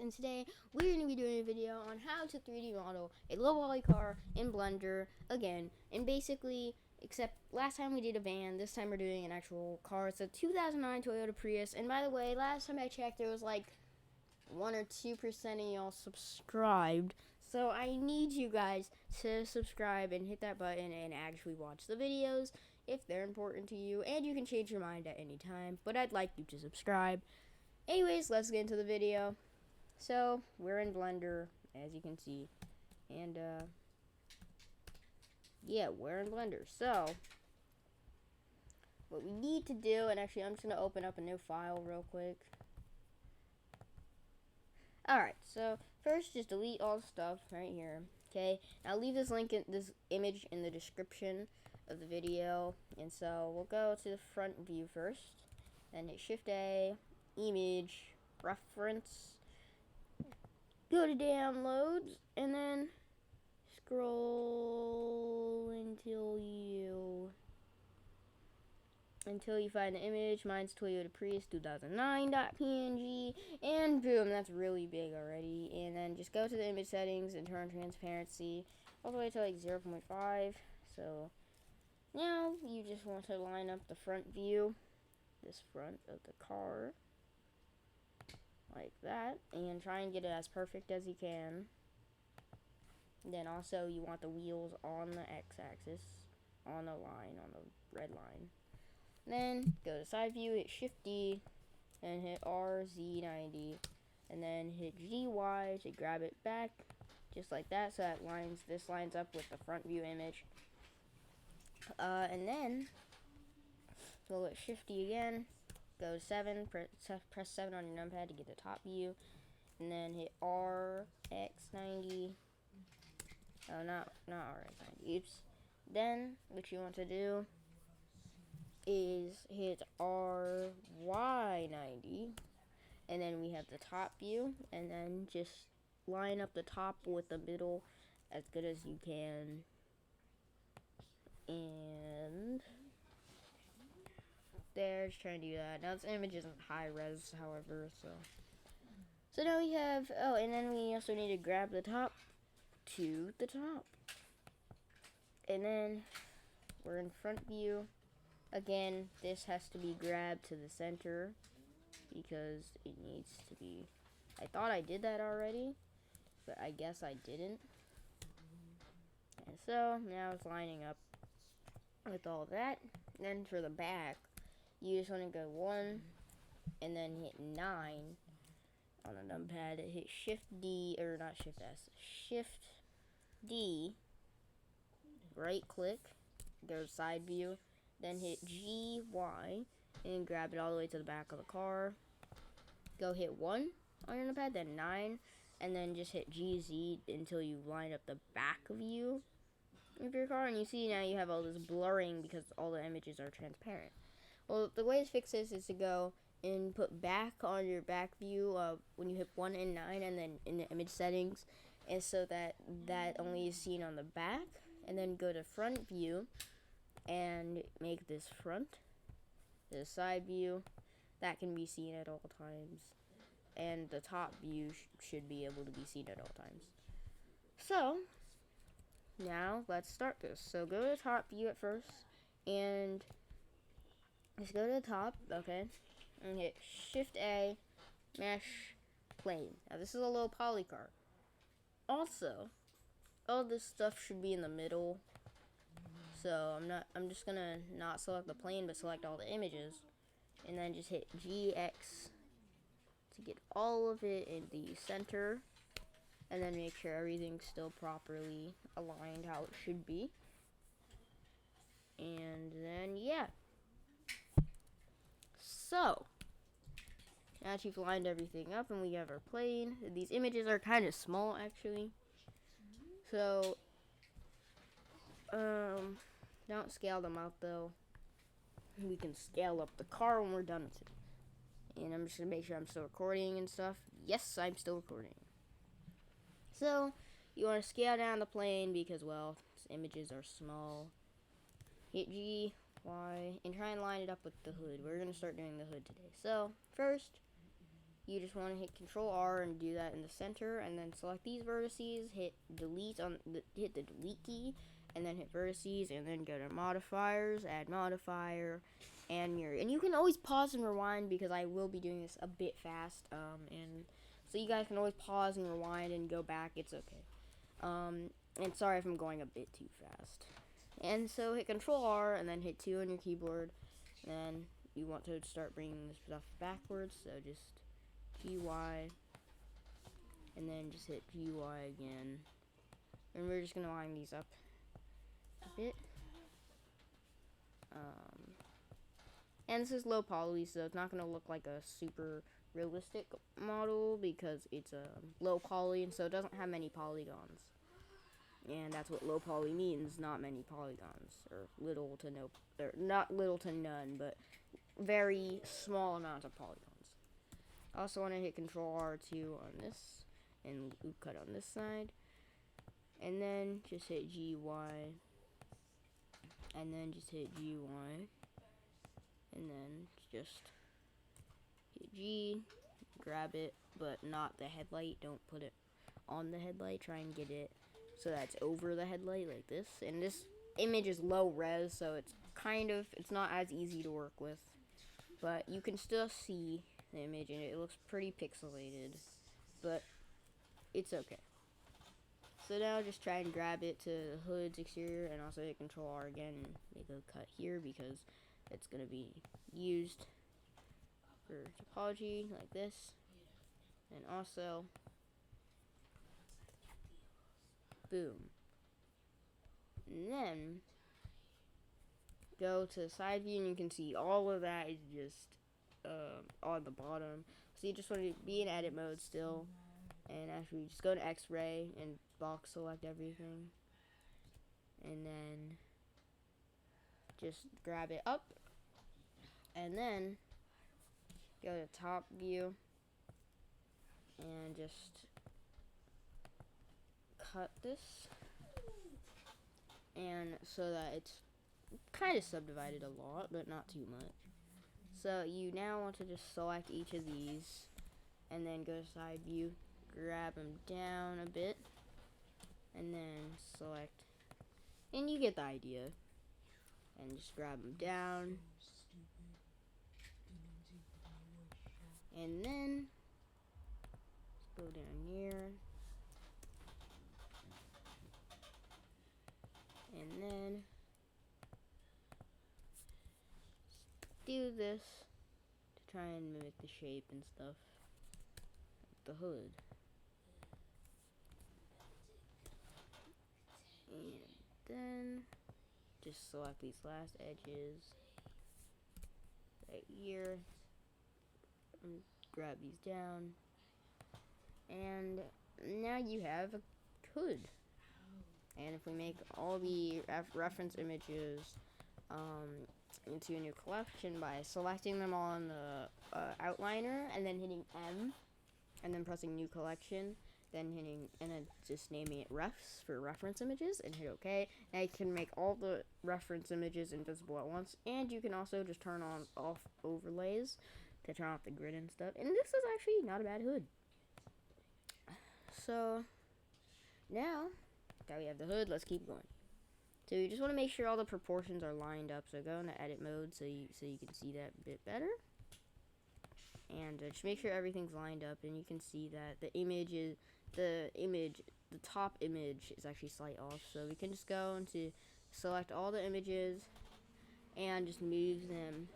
and today we're going to be doing a video on how to 3D model a Lowpoly car in Blender again. And basically, except last time we did a van, this time we're doing an actual car. It's a 2009 Toyota Prius, and by the way, last time I checked there was like 1 or 2% of y'all subscribed, so I need you guys to subscribe and hit that button and actually watch the videos if they're important to you, and you can change your mind at any time, but I'd like you to subscribe. Anyways, let's get into the video. So we're in Blender, as you can see, and yeah, we're in Blender. So what we need to do, and actually I'm just going to open up a new file real quick. Alright, so first just delete all the stuff right here. Okay, now leave this image in the description of the video. And so we'll go to the front view first, then hit Shift A, Image, Reference, go to Downloads, and then scroll until you find the image. Mine's Toyota Prius 2009.png, and boom, that's really big already. And then just go to the image settings and turn on transparency all the way to like 0.5. So now you just want to line up the front view, this front of the car, like that, and try and get it as perfect as you can. And then also you want the wheels on the x-axis, on the line, on the red line. Then go to side view, hit Shift D, and hit RZ90, and then hit GY to grab it back, just like that, so that this lines up with the front view image. And then go hit Shift D again, go to 7, press 7 on your numpad to get the top view, and then hit RX90. Oh, not RX90. Oops. Then what you want to do is hit RY90, and then we have the top view, and then just line up the top with the middle as good as you can. And there's trying to do that. Now this image isn't high res, however, so now we have, oh, and then we also need to grab the top to the top, and then we're in front view. Again, this has to be grabbed to the center because it needs to be. I thought I did that already, but I guess I didn't. And so now it's lining up with all that. Then for the back, you just want to go 1 and then hit 9 on the numpad. Hit Shift D, or not Shift S, Shift D, right click, go to side view, then hit GY and grab it all the way to the back of the car. Go hit 1 on your numpad, then 9, and then just hit GZ until you line up the back view of your car. And you see now you have all this blurring because all the images are transparent. Well, the way to fix this is to go and put back on your back view when you hit 1 and 9, and then in the image settings, and so that only is seen on the back. And then go to front view and make this front, the side view that can be seen at all times, and the top view should be able to be seen at all times. So now let's start this. So go to the top view at first, and let's go to the top, okay, and hit Shift A, Mesh, Plane. Now this is a Lowpoly car. Also, all this stuff should be in the middle. So I'm just gonna not select the plane, but select all the images, and then just hit GX to get all of it in the center, and then make sure everything's still properly aligned how it should be. And then yeah. So now that you've lined everything up and we have our plane, these images are kind of small actually. So don't scale them out though. We can scale up the car when we're done with it. And I'm just gonna make sure I'm still recording and stuff. Yes, I'm still recording. So you want to scale down the plane because, well, its images are small. Hit G, Y, and try and line it up with the hood. We're gonna start doing the hood today. So first, you just want to hit Control R and do that in the center, and then select these vertices, hit delete hit the delete key, and then hit vertices, and then go to modifiers, add modifier, and you can always pause and rewind because I will be doing this a bit fast, and so you guys can always pause and rewind and go back. It's okay. And sorry if I'm going a bit too fast. And so hit Control R and then hit 2 on your keyboard. Then you want to start bringing this stuff backwards, so just GY, and then just hit GY again. And we're just gonna line these up a bit. And this is low poly, so it's not gonna look like a super realistic model because it's a low poly, and so it doesn't have many polygons. And that's what low poly means, not many polygons, or little to no, or not little to none, but very small amounts of polygons. I also want to hit Control R2 on this, and loop cut on this side, and then just hit GY, and then just hit GY, and then just hit G, grab it, but not the headlight, don't put it on the headlight, try and get it so that's over the headlight like this. And this image is low res, so it's not as easy to work with, but you can still see the image and it looks pretty pixelated, but it's okay. So now just try and grab it to the hood's exterior, and also hit Control R again and make a cut here because it's going to be used for topology like this. And also boom. And then go to side view, and you can see all of that is just on the bottom. So you just want to be in edit mode still, and actually just go to X-ray and box select everything, and then just grab it up, and then go to top view and just cut this, and so that it's kind of subdivided a lot, but not too much. So you now want to just select each of these, and then go to side view, grab them down a bit, and then select, and you get the idea, and just grab them down, and then go down here, and then do this to try and mimic the shape and stuff of the hood. And then just select these last edges right here and grab these down, and now you have a hood. And if we make all the reference images into a new collection by selecting them on the outliner and then hitting M and then pressing new collection, then hitting and then just naming it refs for reference images and hit OK. Now you can make all the reference images invisible at once, and you can also just turn on off overlays to turn off the grid and stuff. And this is actually not a bad hood. So now that we have the hood, let's keep going. So you just want to make sure all the proportions are lined up. So go into edit mode so you can see that a bit better. And just make sure everything's lined up, and you can see that the top image is actually slight off. So we can just go into select all the images and just move them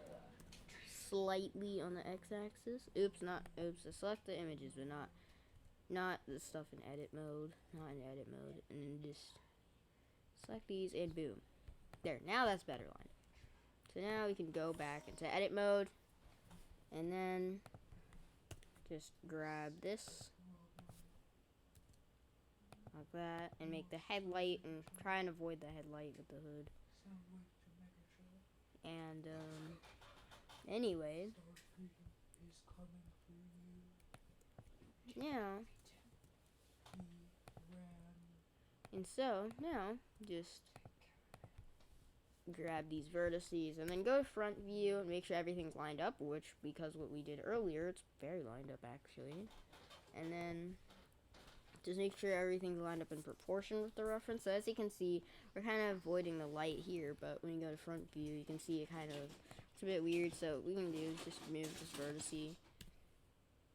slightly on the x-axis. Select the images, but not the stuff in edit mode, and just select these and boom. There, now that's better lined. So now we can go back into edit mode, and then just grab this like that and make the headlight, and try and avoid the headlight with the hood. And anyway, now, and so now just grab these vertices, and then go to front view and make sure everything's lined up, which, because what we did earlier, it's very lined up actually. And then just make sure everything's lined up in proportion with the reference. So as you can see, we're kind of avoiding the light here, but when you go to front view, you can see it kind of, it's a bit weird. So what we can do is just move this vertice,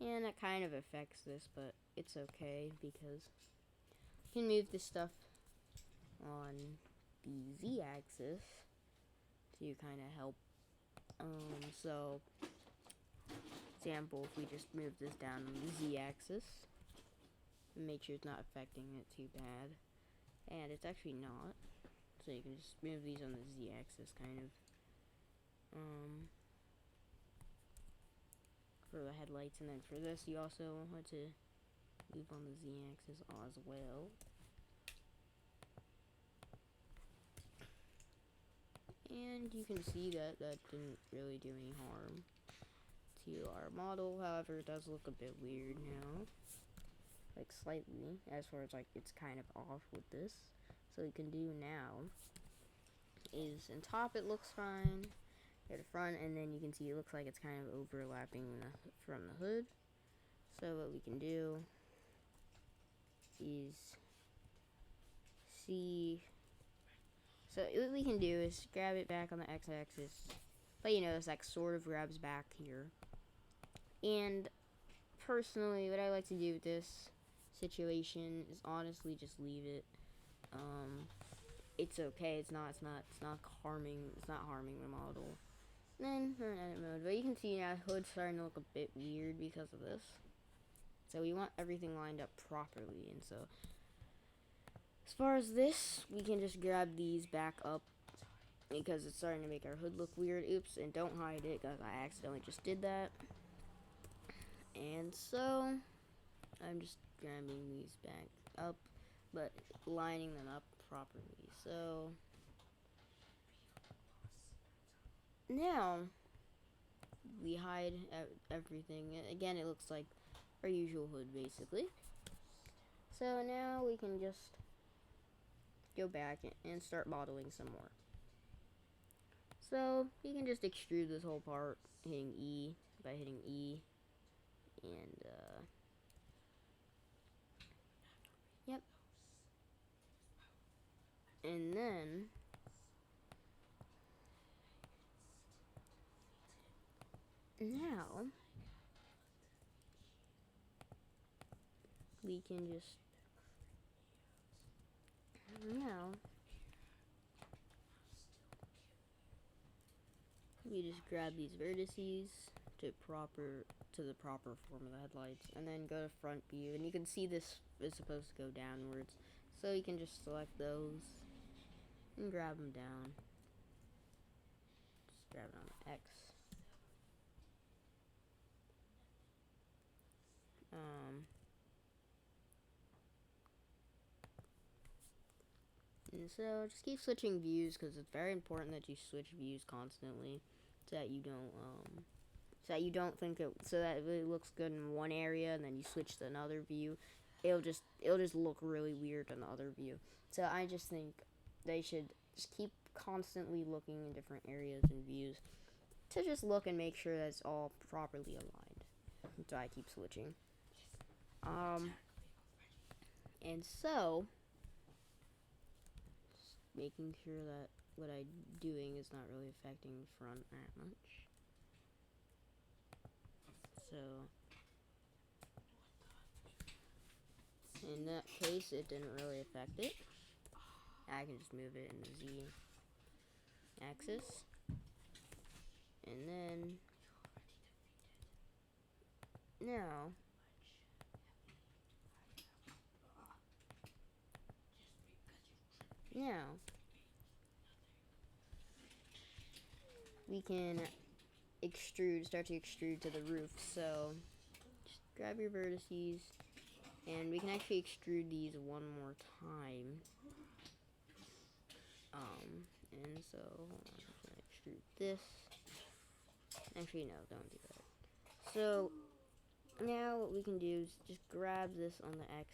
and that kind of affects this, but it's okay because you can move this stuff on the z-axis to kind of help. So example, if we just move this down on the z-axis, make sure it's not affecting it too bad, and it's actually not, so you can just move these on the z-axis kind of. For the headlights, and then for this you also want to move on the z-axis as well. And you can see that that didn't really do any harm to our model. However, it does look a bit weird now, like slightly, as far as like it's kind of off with this. So what you can do now is in top it looks fine, go to front, and then you can see it looks like it's kind of overlapping from the hood. So what we can do is see. So what we can do is grab it back on the x-axis, but you notice that sort of grabs back here. And personally, what I like to do with this situation is honestly just leave it. It's okay. It's not harming the model. Then we're in edit mode, but you can see now the hood's starting to look a bit weird because of this. So we want everything lined up properly, and so as far as this, we can just grab these back up because it's starting to make our hood look weird. Oops, and don't hide it because I accidentally just did that. And so I'm just grabbing these back up, but lining them up properly. So now we hide everything. Again, it looks like our usual hood basically. So now we can just go back and start modeling some more. So you can just extrude this whole part hitting E, and yep. And then now we can just grab these vertices to the proper form of the headlights, and then go to front view, and you can see this is supposed to go downwards, so you can just select those and grab them down. Just grab it on X. And so just keep switching views because it's very important that you switch views constantly, so that you don't think it, so that it really looks good in one area and then you switch to another view, it'll just look really weird in the other view. So I just think they should just keep constantly looking in different areas and views to just look and make sure that it's all properly aligned. So I keep switching. And so just making sure that what I'm doing is not really affecting the front that much. So in that case, it didn't really affect it. I can just move it in the Z axis, and then now we can start to extrude to the roof. So just grab your vertices, and we can actually extrude these one more time. And so hold on, I'm gonna extrude this. Actually, no, don't do that. So now what we can do is just grab this on the X,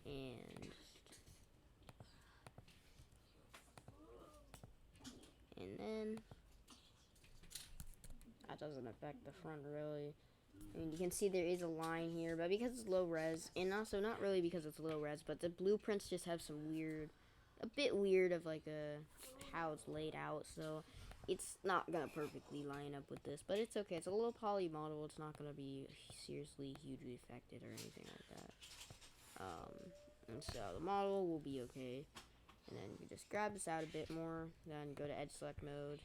and And then that doesn't affect the front really. I mean, you can see there is a line here, but because it's low res, and also not really because it's low res, but the blueprints just have some weird, a bit weird of like how it's laid out, so it's not gonna perfectly line up with this, but it's okay. It's a low poly model. It's not gonna be seriously hugely affected or anything like that. And so the model will be okay. And then you just grab this out a bit more, then go to edge select mode,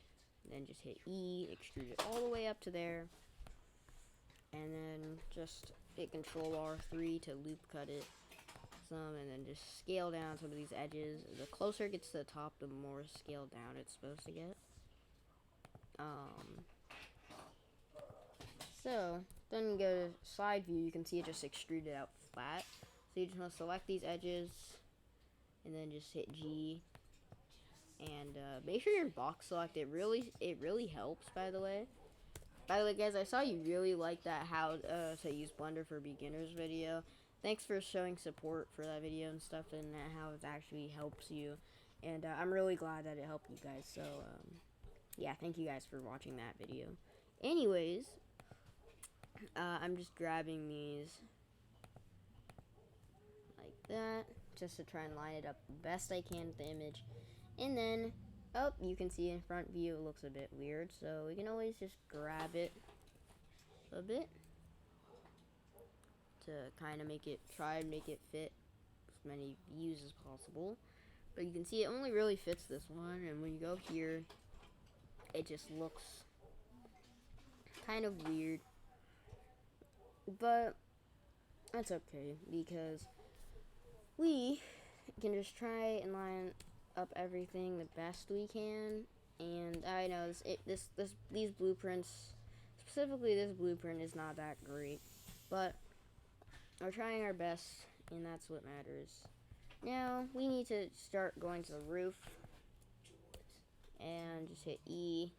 then just hit E, extrude it all the way up to there, and then just hit Control R3 to loop cut it some, and then just scale down some of these edges. The closer it gets to the top, the more scaled down it's supposed to get. So then you go to side view, you can see it just extruded out flat. So you just want to select these edges, and then just hit G, and make sure your box select. It really helps. By the way, guys, I saw you really like that how to use Blender for beginners video. Thanks for showing support for that video and stuff, and how it actually helps you. And I'm really glad that it helped you guys. So yeah, thank you guys for watching that video. Anyways, I'm just grabbing these like that, just to try and line it up the best I can with the image. And then, oh, you can see in front view it looks a bit weird, so we can always just grab it a bit to kind of try and make it fit as many views as possible. But you can see it only really fits this one, and when you go here, it just looks kind of weird. But that's okay, because we can just try and line up everything the best we can. And I know these blueprints, specifically this blueprint, is not that great, but we're trying our best, and that's what matters. Now we need to start going to the roof, and just hit E,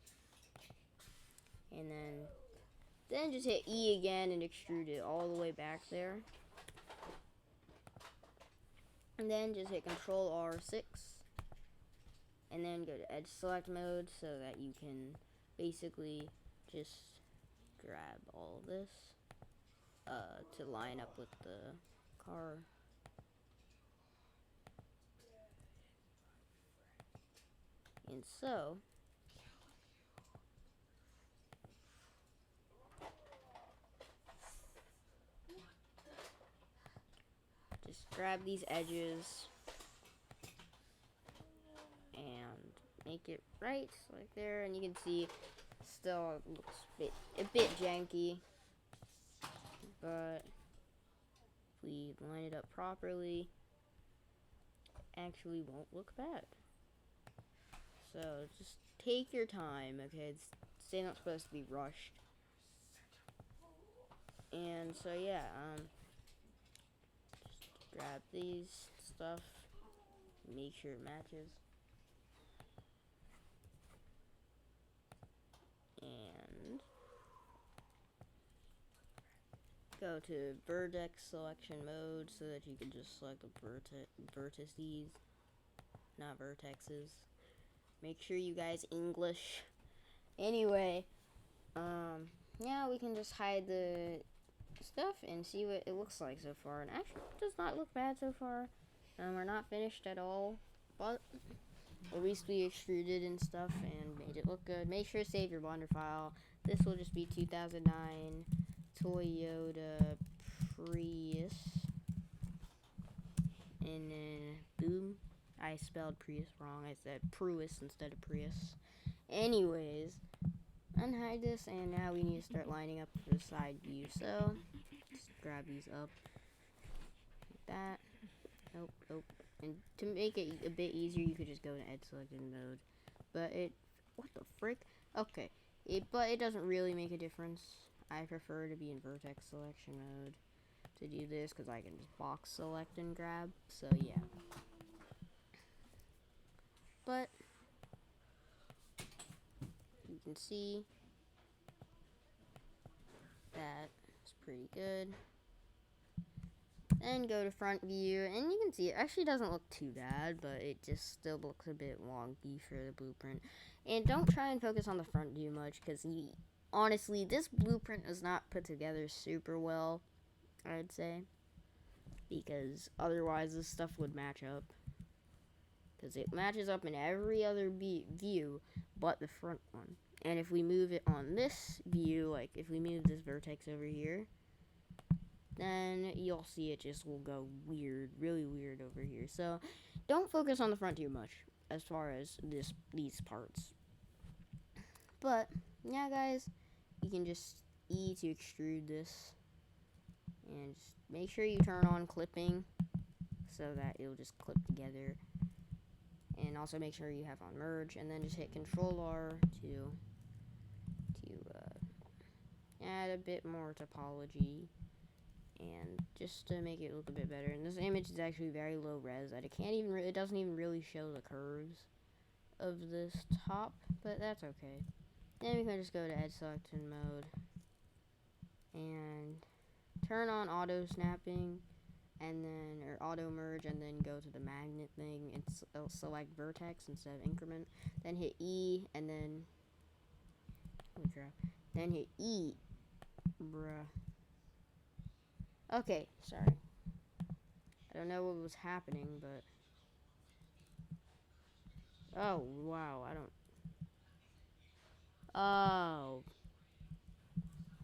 and then just hit E again and extrude it all the way back there. And then just hit Control R6, and then go to edge select mode so that you can basically just grab all of this to line up with the car. And so just grab these edges and make it right like there, and you can see still looks a bit janky, but if we line it up properly, actually won't look bad. So just take your time, okay? It's not supposed to be rushed. And so yeah, just grab these stuff, make sure it matches, and go to vertex selection mode so that you can just select the vertices, not vertexes. Make sure you guys English. Anyway, yeah, we can just hide the stuff and see what it looks like so far. And actually, it does not look bad so far. We're not finished at all, but at least we extruded and stuff and made it look good. Make sure to save your Blender file. This will just be 2009 Toyota Prius. And then, boom. I spelled Prius wrong. I said Prius instead of Prius. Anyways, unhide this, and now we need to start lining up for the side view. So, just grab these up like that. Nope. And to make it a bit easier, you could just go to edge selected mode. But what the frick? Okay, but it doesn't really make a difference. I prefer to be in vertex selection mode to do this, because I can just box select and grab. So yeah. But you can see that it's pretty good. Then go to front view, and you can see it actually doesn't look too bad, but it just still looks a bit wonky for the blueprint. And don't try and focus on the front view much, because honestly, this blueprint is not put together super well, I'd say, because otherwise this stuff would match up. Because it matches up in every other view but the front one. And if we move it on this view, like if we move this vertex over here, then you'll see it just will go weird, really weird over here. So don't focus on the front too much as far as these parts. But yeah, guys, you can just E to extrude this, and just make sure you turn on clipping so that it'll just clip together. And also make sure you have on merge, and then just hit Control R to add a bit more topology, and just to make it look a bit better. And this image is actually very low res. It doesn't even really show the curves of this top, but that's okay. Then we can just go to edge selection mode and turn on auto snapping, and then auto merge, and then go to the magnet thing and select vertex instead of increment. Then hit E, and then hit E, bruh. Okay, sorry. I don't know what was happening, but oh wow, I don't. Oh,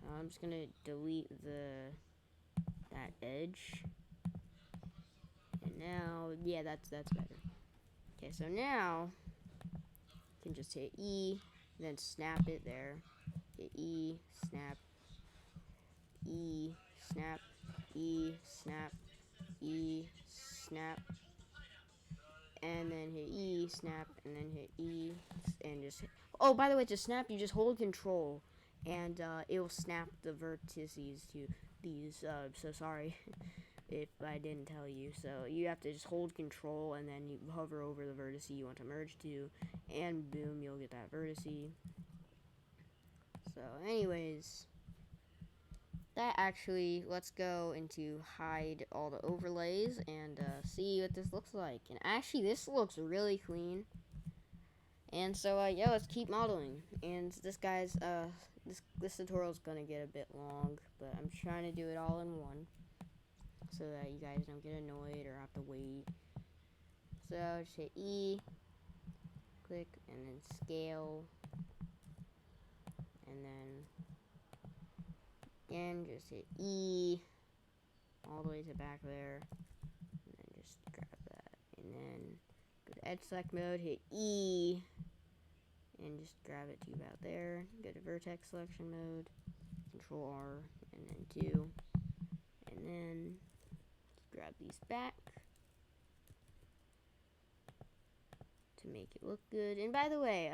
I'm just gonna delete that edge. And now, yeah, that's better. Okay, so now you can just hit E, then snap it there. Hit E, snap, E, snap, E, snap, E, snap, and then hit E, snap, and then hit E, and just hit. Oh, by the way, to snap, you just hold Control, and it will snap the vertices to these. So sorry if I didn't tell you. So you have to just hold Control, and then you hover over the vertice you want to merge to, and boom, you'll get that vertice. So anyways, let's go into hide all the overlays and see what this looks like. And actually, this looks really clean. And so yeah, let's keep modeling. And this guy's this tutorial is gonna get a bit long, but I'm trying to do it all in one, so that you guys don't get annoyed or have to wait. So just hit E, click, and then scale, and then again just hit E all the way to back there, and then just grab that, and then go to edge select mode, hit E, and just grab it to about there. Go to vertex selection mode, Control R, and then 2, and then grab these back to make it look good. And by the way,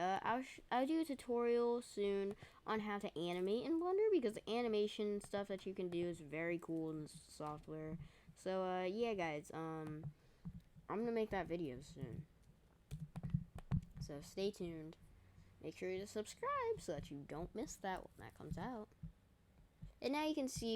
I'll do a tutorial soon on how to animate in Blender, because the animation stuff that you can do is very cool in this software. So yeah, guys, I'm gonna make that video soon. So stay tuned. Make sure to subscribe so that you don't miss that when that comes out. And now you can see,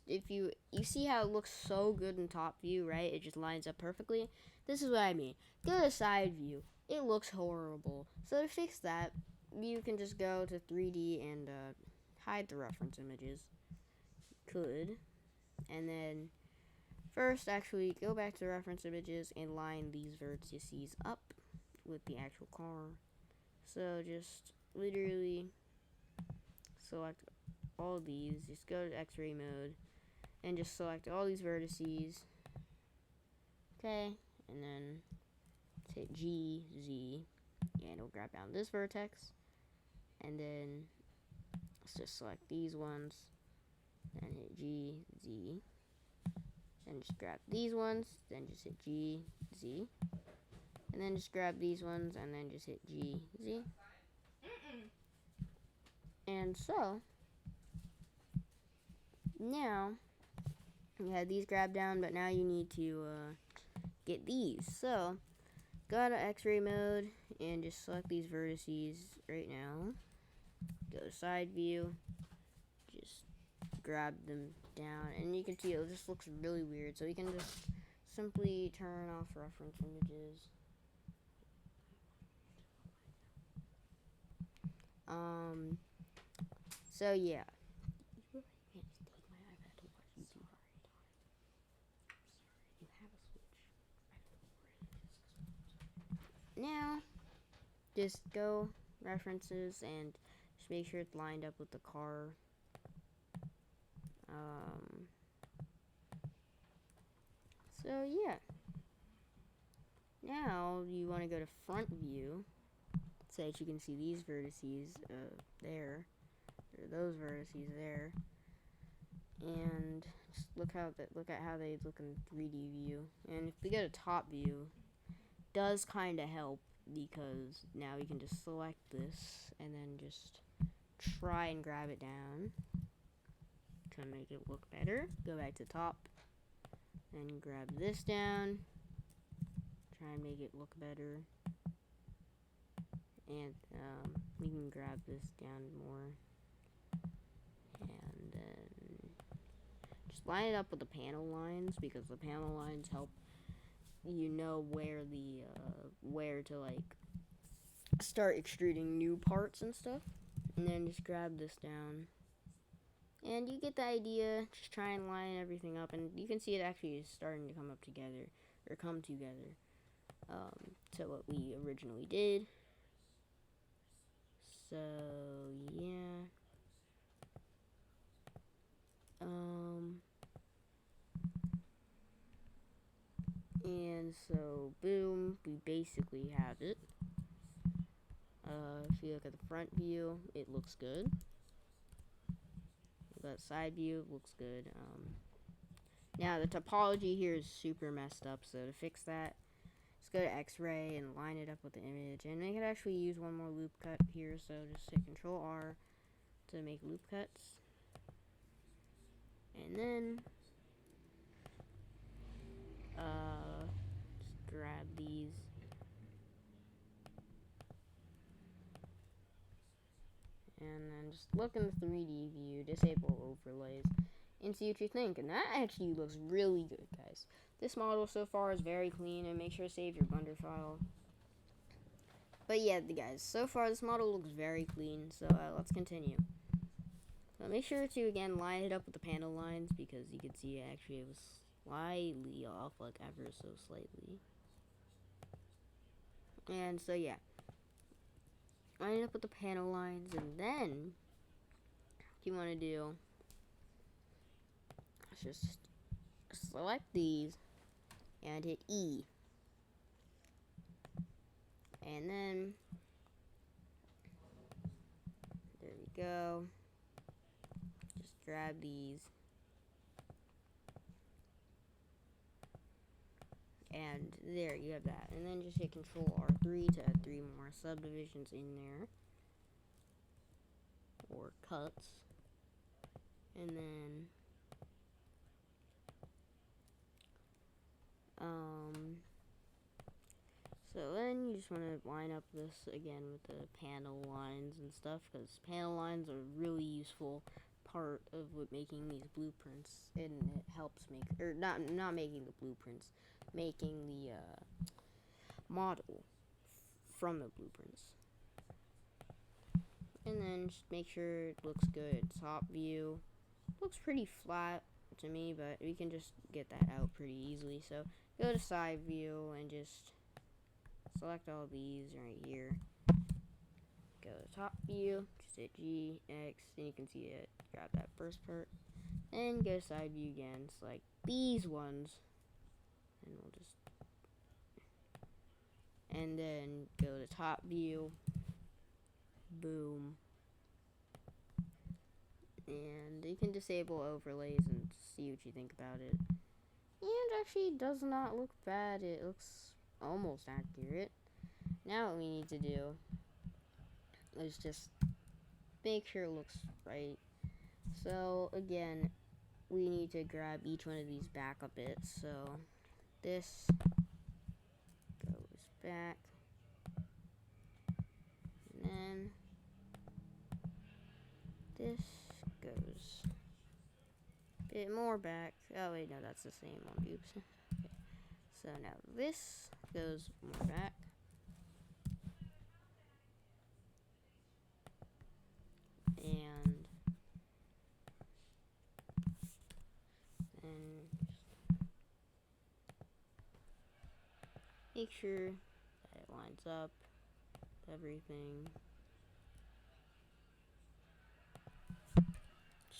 if you see how it looks so good in top view, right? It just lines up perfectly. This is what I mean. Go to side view. It looks horrible. So to fix that, you can just go to 3D and hide the reference images. Could. And then first, actually, go back to the reference images and line these vertices up with the actual car. So just literally select all these, just go to X-ray mode, and just select all these vertices. Okay, and then hit G, Z, and it'll grab down this vertex, and then let's just select these ones, then hit G, Z, then just grab these ones, then just hit G, Z, and then just grab these ones, and then just hit G, Z. And so now you have these grabbed down, but now you need to get these. So go to X-ray mode and just select these vertices right now. Go to side view, just grab them down, and you can see it just looks really weird. So you can just simply turn off reference images. So yeah. Now, just go references and just make sure it's lined up with the car. So yeah. Now you want to go to front view so that you can see these vertices there, or those vertices there, and just look at how they look in 3D view. And if we go to top view, does kind of help because now you can just select this and then just try and grab it down to make it look better. Go back to top and grab this down. Try and make it look better. And we can grab this down more. And then just line it up with the panel lines, because the panel lines help you know where to like start extruding new parts and stuff. And then just grab this down. And you get the idea. Just try and line everything up, and you can see it actually is starting to come up together, or come together. To what we originally did. So yeah. And so boom, we basically have it. If you look at the front view, it looks good. That side view looks good. Now the topology here is super messed up, so to fix that, just go to X-ray and line it up with the image, and we could actually use one more loop cut here, so just hit Control R to make loop cuts, and then just grab these. And then just look in the 3D view, disable overlays, and see what you think. And that actually looks really good, guys. This model so far is very clean, and make sure to save your Blender file. But yeah, guys, so far this model looks very clean, so let's continue. So make sure to, again, line it up with the panel lines, because you can see actually it was slightly off, like ever so slightly. And so yeah. Line it up with the panel lines, and then what you want to do is just select these and hit E, and then there we go. Just grab these, and there you have that. And then just hit Control R3 to add 3 more subdivisions in there, or cuts. And then so then you just want to line up this again with the panel lines and stuff, because panel lines are a really useful part of making these blueprints, and it helps make, or not making the blueprints, making the model from the blueprints. And then just make sure it looks good. Top view looks pretty flat to me, but we can just get that out pretty easily. So go to side view and just select all these right here. Go to top view, just hit G, X, and you can see it. Grab that first part, and go to side view again. Select these ones, and we'll just, and then go to top view. Boom. And you can disable overlays and see what you think about it. And actually does not look bad. It looks almost accurate. Now what we need to do is just make sure it looks right. So again, we need to grab each one of these back a bit. So this goes back, and then this goes bit more back. Oh wait, no, that's the same one. Oops. Okay. So now this goes more back. And then make sure that it lines up with everything.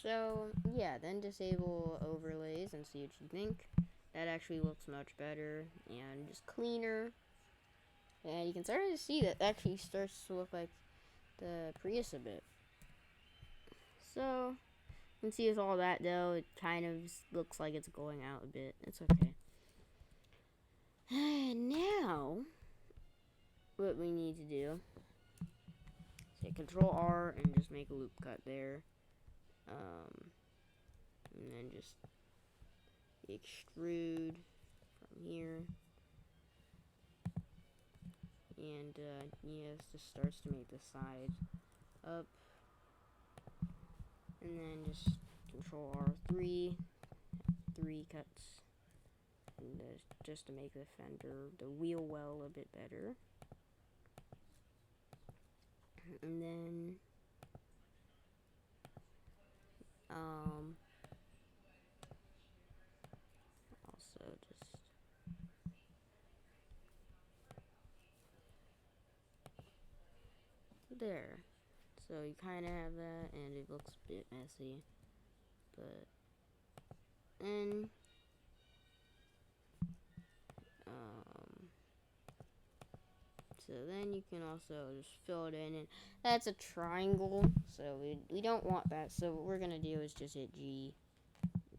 So yeah, then disable overlays and see what you think. That actually looks much better and just cleaner. And you can start to see that actually starts to look like the Prius a bit. So you can see with all that though, it kind of looks like it's going out a bit. It's okay. And now, what we need to do is hit Control R and just make a loop cut there. And then just extrude from here. And yes, just starts to make the side up. And then just Control R3, 3 cuts. And just to make the fender, the wheel well a bit better. And then also just there. So you kind of have that, and it looks a bit messy, but then so then you can also just fill it in, and that's a triangle, so we don't want that. So what we're gonna do is just hit G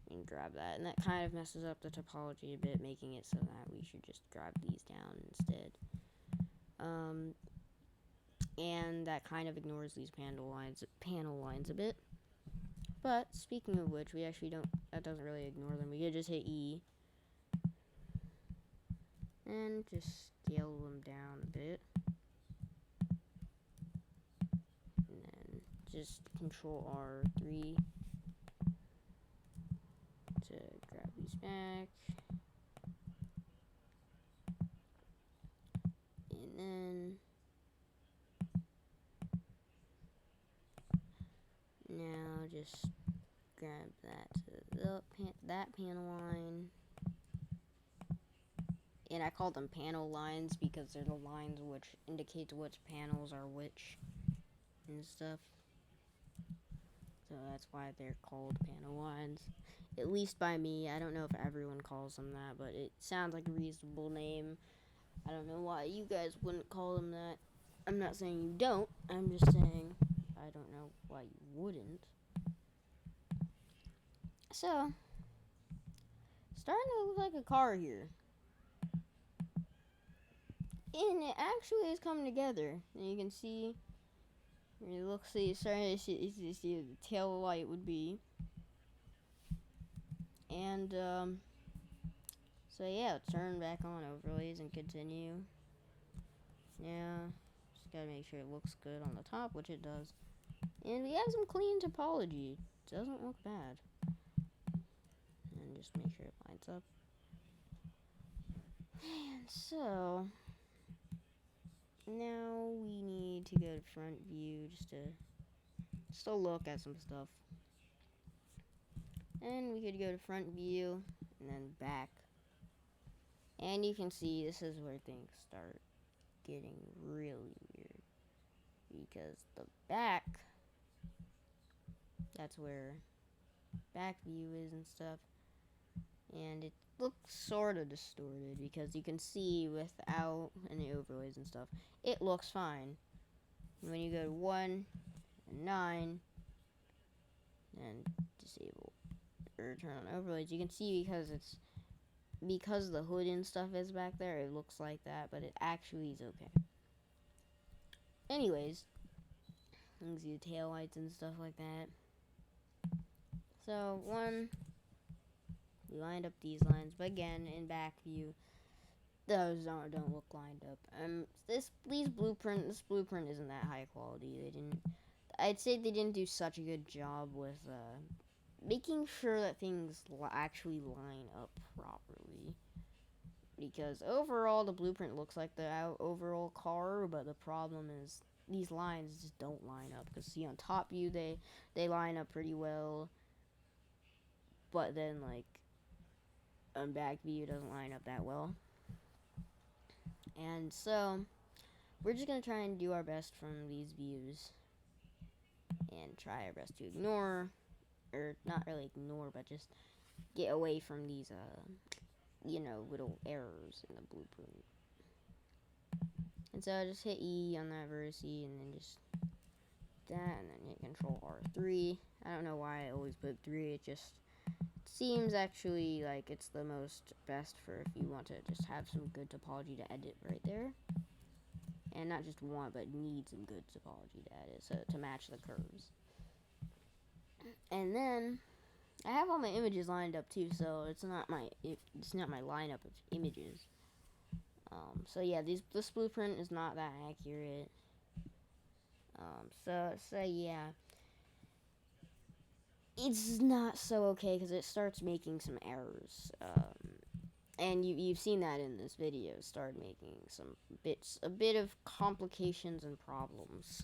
and grab that, and that kind of messes up the topology a bit, making it so that we should just grab these down instead. And that kind of ignores these panel lines a bit. But speaking of which, we actually don't. That doesn't really ignore them. We could just hit E and just scale them down a bit, and then just Control R3 to grab these back, and then now just grab that to that panel line. And I call them panel lines because they're the lines which indicate which panels are which and stuff. So that's why they're called panel lines. At least by me. I don't know if everyone calls them that, but it sounds like a reasonable name. I don't know why you guys wouldn't call them that. I'm not saying you don't. I'm just saying I don't know why you wouldn't. So, starting to look like a car here. And it actually is coming together. And you can see, it looks like starting to see the tail light would be. And, so yeah, turn back on overlays and continue. Yeah, just gotta make sure it looks good on the top, which it does. And we have some clean topology. It doesn't look bad. And just make sure it lines up. And so now we need to go to front view just to look at some stuff. And we could go to front view and then back. And you can see this is where things start getting really weird. Because the back, that's where back view is and stuff. And it looks sort of distorted because you can see without any overlays and stuff, it looks fine. And when you go to 1 and 9 and disable or turn on overlays, you can see because the hood and stuff is back there, it looks like that, but it actually is okay. Anyways, you can see the tail lights and stuff like that. So we lined up these lines, but again, in back view, those don't look lined up. This blueprint isn't that high quality. I'd say they didn't do such a good job with making sure that things actually line up properly. Because overall, the blueprint looks like the overall car, but the problem is these lines just don't line up. Because see, on top view, they line up pretty well, but then like on back view, it doesn't line up that well. And so we're just gonna try and do our best from these views, and try our best to ignore, or not really ignore, but just get away from these little errors in the blueprint. And so I just hit E on that vertice, and then just that, and then hit Control R3. I don't know why I always put 3. It just seems actually like it's the most best for if you want to just have some good topology to edit right there. And not just want, but need some good topology to edit, so to match the curves. And then I have all my images lined up too, so it's not my lineup of images. So yeah, this blueprint is not that accurate. So yeah, it's not so okay because it starts making some errors. And you've seen that in this video. Start making a bit of complications and problems.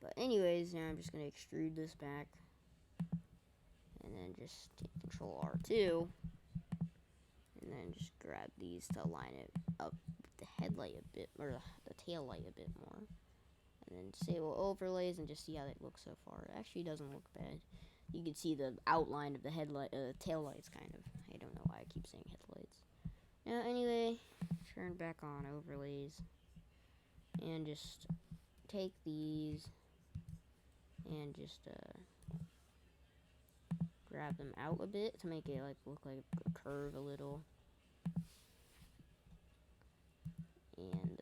But anyways, now I'm just gonna extrude this back, and then just take Control R2, and then just grab these to line it up with the headlight a bit, or the tail light a bit more, and then disable overlays and just see how it looks so far. It actually doesn't look bad. You can see the outline of the tail lights kind of. I don't know why I keep saying headlights. Now anyway, turn back on overlays, and just take these and just grab them out a bit to make it look like a curve a little, and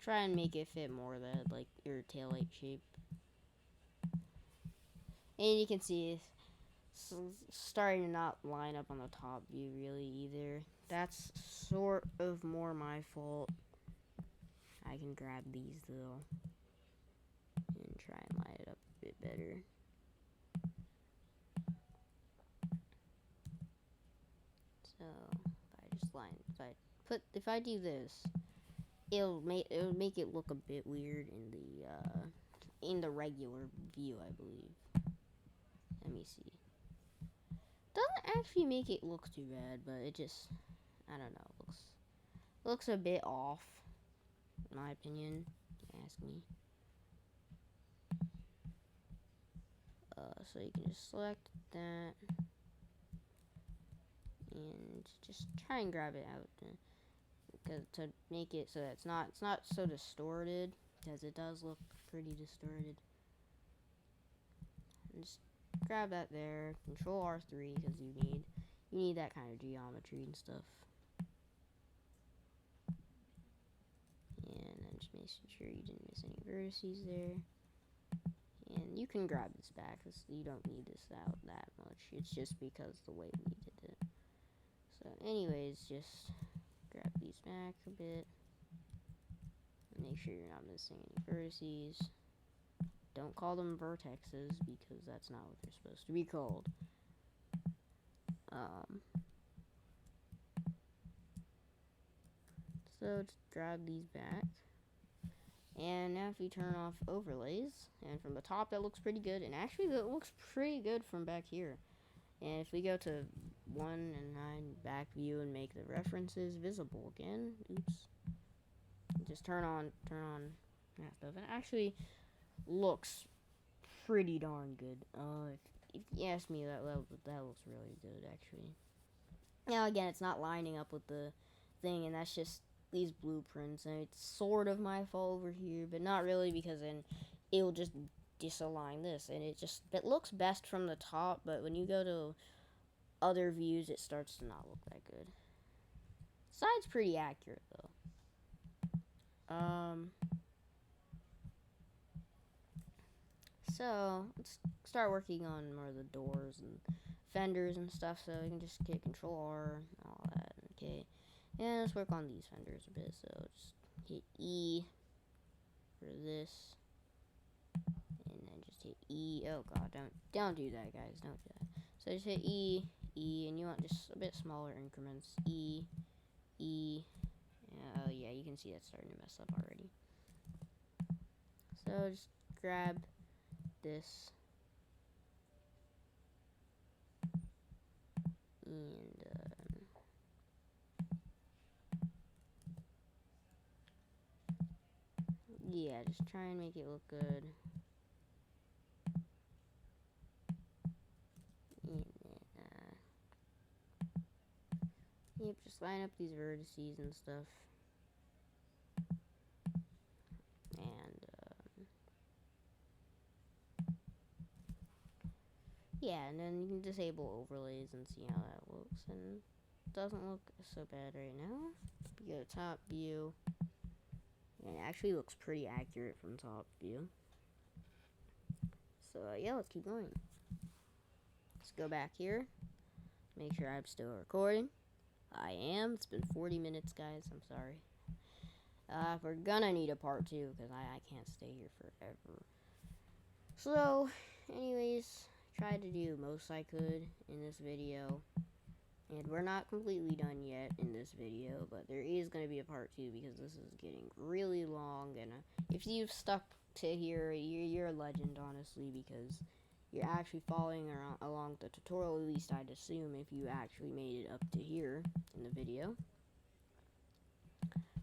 try and make it fit more the your taillight shape. And you can see it's starting to not line up on the top view really either. That's sort of more my fault. I can grab these though and try and line it up a bit better. So if I do this, it'll make it look a bit weird in the regular view, I believe. Let me see. Doesn't actually make it look too bad, but it just, I don't know, looks a bit off, in my opinion, if you ask me. So you can just select that and just try and grab it out to make it so that it's not so distorted, because it does look pretty distorted. And just grab that there, Control R3, because you need that kind of geometry and stuff. And then just making sure you didn't miss any vertices there. And you can grab this back, because you don't need this out that much. It's just because the way we did it. So anyways, just grab these back a bit. Make sure you're not missing any vertices. Don't call them vertexes, because that's not what they're supposed to be called. So just grab these back. And now if you turn off overlays, and from the top that looks pretty good, and actually that looks pretty good from back here. And if we go to 1 and 9 back view and make the references visible again, oops, just turn on that stuff. It actually looks pretty darn good. If you ask me, that looks really good actually. Now again, it's not lining up with the thing, and that's just these blueprints, and it's sort of my fault over here, but not really, because then it'll just disalign this, and it looks best from the top, but when you go to other views, it starts to not look that good. Side's pretty accurate though. So let's start working on more of the doors and fenders and stuff. So we can just hit Control R and all that. Okay, and let's work on these fenders a bit. So just hit E for this, and then just hit E. Oh god, don't do that, guys. Don't do that. So just hit E, E, and you want just a bit smaller increments. E, E. Oh yeah, you can see that's starting to mess up already. So just grab this and yeah, just try and make it look good. And then, yep, just line up these vertices and stuff. And yeah, and then you can disable overlays and see how that looks. And it doesn't look so bad right now. You go to top view, and it actually looks pretty accurate from top view. So yeah, let's keep going. Let's go back here. Make sure I'm still recording. I am. It's been 40 minutes, guys. I'm sorry. We're gonna need a part 2 because I can't stay here forever. So, anyways, tried to do most I could in this video. And we're not completely done yet in this video, but there is going to be a part 2 because this is getting really long. And if you've stuck to here, you're a legend, honestly, because you're actually following along the tutorial. At least I'd assume if you actually made it up to here in the video.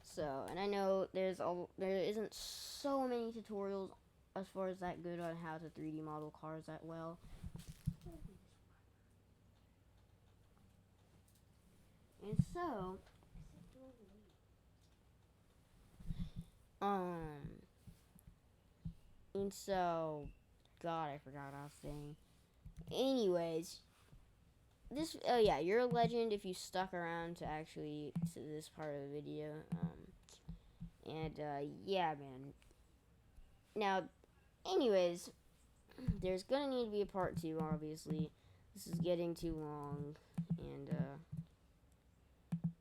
So, and I know there isn't so many tutorials as far as that good on how to 3D model cars that well. And so, God, I forgot what I was saying. Anyways, oh yeah, you're a legend if you stuck around to actually to this part of the video. Yeah, man. Now, anyways, there's gonna need to be a part 2, obviously. This is getting too long, and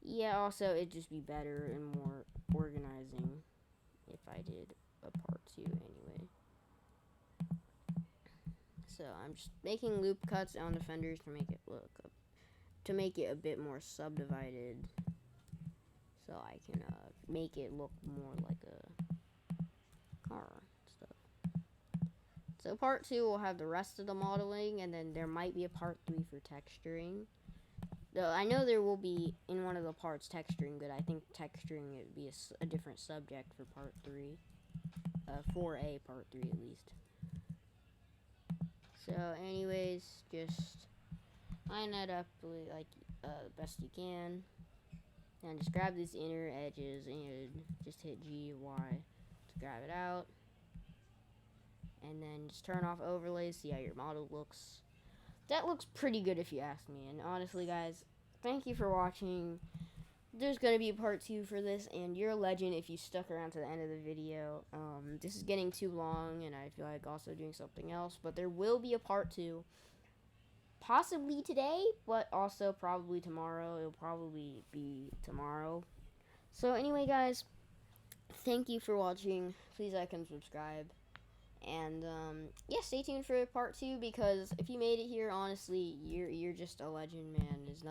yeah, also it'd just be better and more organizing if I did a part 2 anyway. So I'm just making loop cuts on the fenders to make it a bit more subdivided, so I can make it look more like a car stuff. So part 2 will have the rest of the modeling, and then there might be a part 3 for texturing. Though I know there will be in one of the parts texturing, but I think texturing would be a different subject for part 3. 4A part 3 at least. So anyways, just line that up like best you can. And just grab these inner edges and just hit G, Y to grab it out. And then just turn off overlays, see how your model looks. That looks pretty good if you ask me. And honestly, guys, thank you for watching. There's going to be a part 2 for this, and you're a legend if you stuck around to the end of the video. This is getting too long, and I feel like also doing something else. But there will be a part 2. Possibly today, but also probably tomorrow. It'll probably be tomorrow. So anyway, guys, thank you for watching. Please like and subscribe. And yeah, stay tuned for part 2 because if you made it here, honestly, you're just a legend, man. There's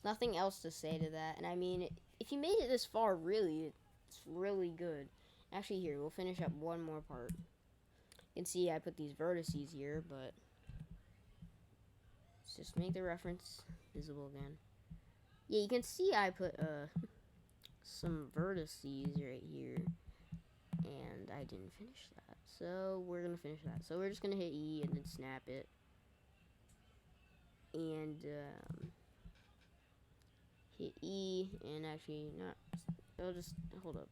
nothing else to say to that. And I mean, if you made it this far, really, it's really good. Actually, here we'll finish up one more part. You can see I put these vertices here, but let's just make the reference visible again. Yeah, you can see I put some vertices right here, and I didn't finish that. So we're gonna finish that. So we're just gonna hit E and then snap it, and hit E and actually not. I'll just hold up.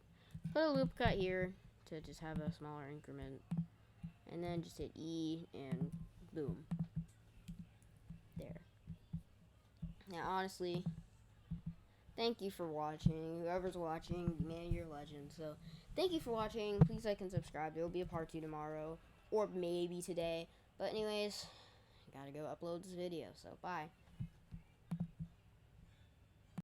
Put a loop cut here to just have a smaller increment, and then just hit E and boom. There. Now honestly, thank you for watching. Whoever's watching, man, you're a legend. So thank you for watching. Please like and subscribe. There will be a part 2 tomorrow, or maybe today. But anyways, I gotta go upload this video. So bye.